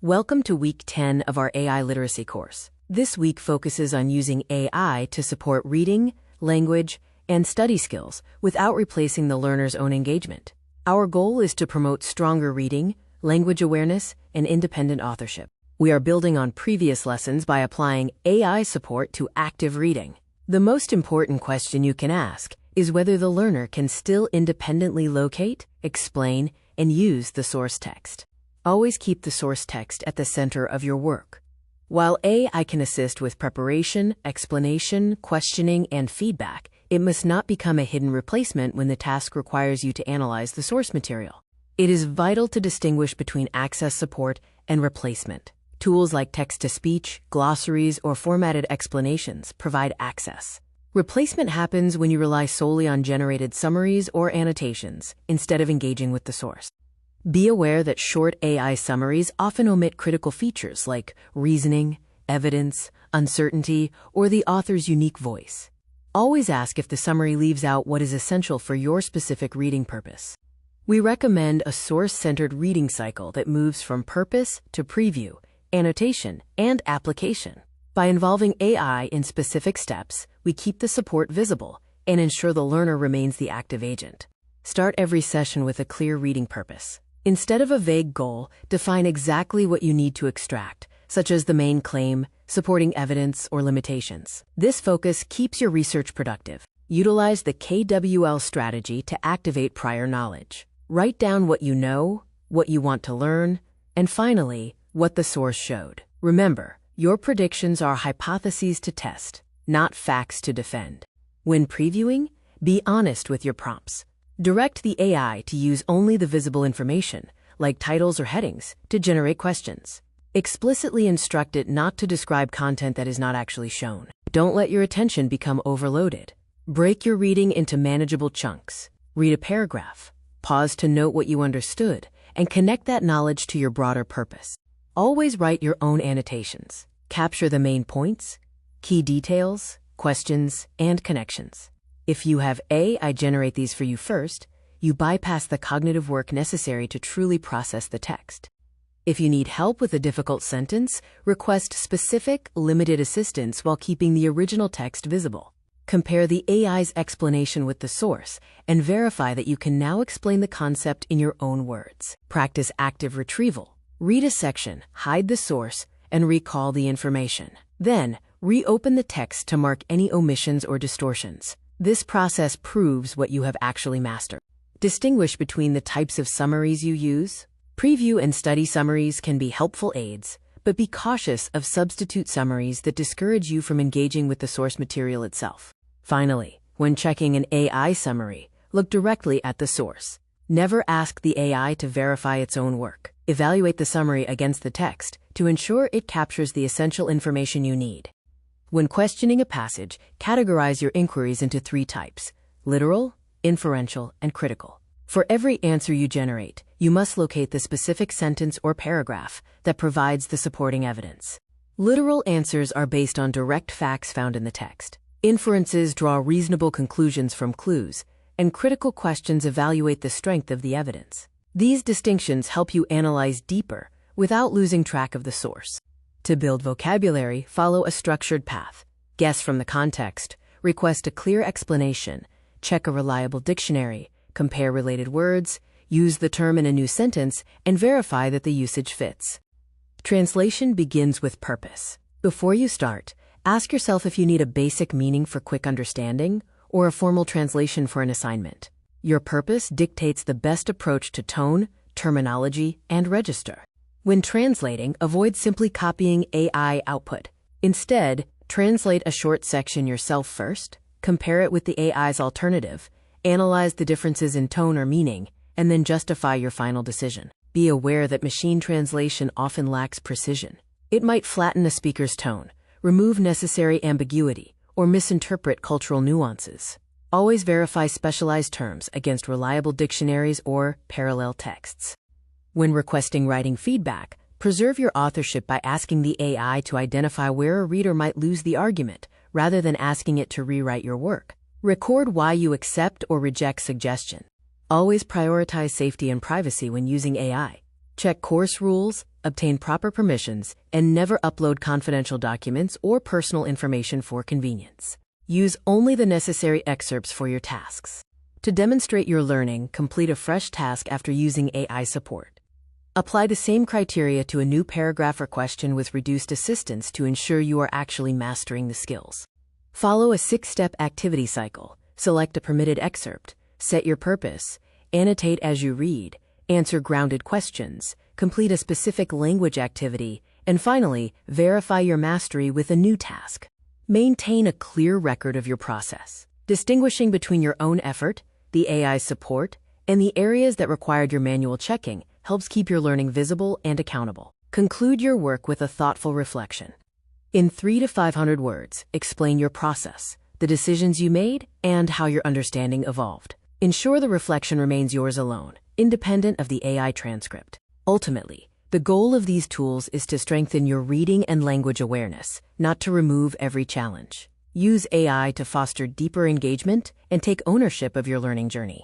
Welcome to Week 10 of our AI Literacy course. This week focuses on using AI to support reading, language, and study skills without replacing the learner's own engagement. Our goal is to promote stronger reading, language awareness, and independent authorship. We are building on previous lessons by applying AI support to active reading. The most important question you can ask is whether the learner can still independently locate, explain, and use the source text. Always keep the source text at the center of your work. While AI can assist with preparation, explanation, questioning, and feedback, it must not become a hidden replacement when the task requires you to analyze the source material. It is vital to distinguish between access support and replacement. Tools like text-to-speech, glossaries, or formatted explanations provide access. Replacement happens when you rely solely on generated summaries or annotations instead of engaging with the source. Be aware that short AI summaries often omit critical features like reasoning, evidence, uncertainty, or the author's unique voice. Always ask if the summary leaves out what is essential for your specific reading purpose. We recommend a source-centered reading cycle that moves from purpose to preview, annotation, and application. By involving AI in specific steps, we keep the support visible and ensure the learner remains the active agent. Start every session with a clear reading purpose. Instead of a vague goal, define exactly what you need to extract, such as the main claim, supporting evidence, or limitations. This focus keeps your research productive. Utilize the KWL strategy to activate prior knowledge. Write down what you know, what you want to learn, and finally, what the source showed. Remember, your predictions are hypotheses to test, not facts to defend. When previewing, be honest with your prompts. Direct the AI to use only the visible information, like titles or headings, to generate questions. Explicitly instruct it not to describe content that is not actually shown. Don't let your attention become overloaded. Break your reading into manageable chunks. Read a paragraph, pause to note what you understood, and connect that knowledge to your broader purpose. Always write your own annotations. Capture the main points, key details, questions, and connections. If you have AI generate these for you first, you bypass the cognitive work necessary to truly process the text. If you need help with a difficult sentence, request specific, limited assistance while keeping the original text visible. Compare the AI's explanation with the source and verify that you can now explain the concept in your own words. Practice active retrieval. Read a section, hide the source, and recall the information. Then, reopen the text to mark any omissions or distortions. This process proves what you have actually mastered. Distinguish between the types of summaries you use. Preview and study summaries can be helpful aids, but be cautious of substitute summaries that discourage you from engaging with the source material itself. Finally, when checking an AI summary, look directly at the source. Never ask the AI to verify its own work. Evaluate the summary against the text to ensure it captures the essential information you need. When questioning a passage, categorize your inquiries into 3 types: literal, inferential, and critical. For every answer you generate, you must locate the specific sentence or paragraph that provides the supporting evidence. Literal answers are based on direct facts found in the text. Inferences draw reasonable conclusions from clues, and critical questions evaluate the strength of the evidence. These distinctions help you analyze deeper without losing track of the source. To build vocabulary, follow a structured path. Guess from the context, request a clear explanation, check a reliable dictionary, compare related words, use the term in a new sentence, and verify that the usage fits. Translation begins with purpose. Before you start, ask yourself if you need a basic meaning for quick understanding or a formal translation for an assignment. Your purpose dictates the best approach to tone, terminology, and register. When translating, avoid simply copying AI output. Instead, translate a short section yourself first, compare it with the AI's alternative, analyze the differences in tone or meaning, and then justify your final decision. Be aware that machine translation often lacks precision. It might flatten a speaker's tone, remove necessary ambiguity, or misinterpret cultural nuances. Always verify specialized terms against reliable dictionaries or parallel texts. When requesting writing feedback, preserve your authorship by asking the AI to identify where a reader might lose the argument, rather than asking it to rewrite your work. Record why you accept or reject suggestion. Always prioritize safety and privacy when using AI. Check course rules, obtain proper permissions, and never upload confidential documents or personal information for convenience. Use only the necessary excerpts for your tasks. To demonstrate your learning, complete a fresh task after using AI support. Apply the same criteria to a new paragraph or question with reduced assistance to ensure you are actually mastering the skills. Follow a 6-step activity cycle. Select a permitted excerpt, set your purpose, annotate as you read, answer grounded questions, complete a specific language activity, and finally, verify your mastery with a new task. Maintain a clear record of your process, distinguishing between your own effort, the AI's support, and the areas that required your manual checking helps keep your learning visible and accountable. Conclude your work with a thoughtful reflection. In 300 to 500 words, explain your process, the decisions you made, and how your understanding evolved. Ensure the reflection remains yours alone, independent of the AI transcript. Ultimately, the goal of these tools is to strengthen your reading and language awareness, not to remove every challenge. Use AI to foster deeper engagement and take ownership of your learning journey.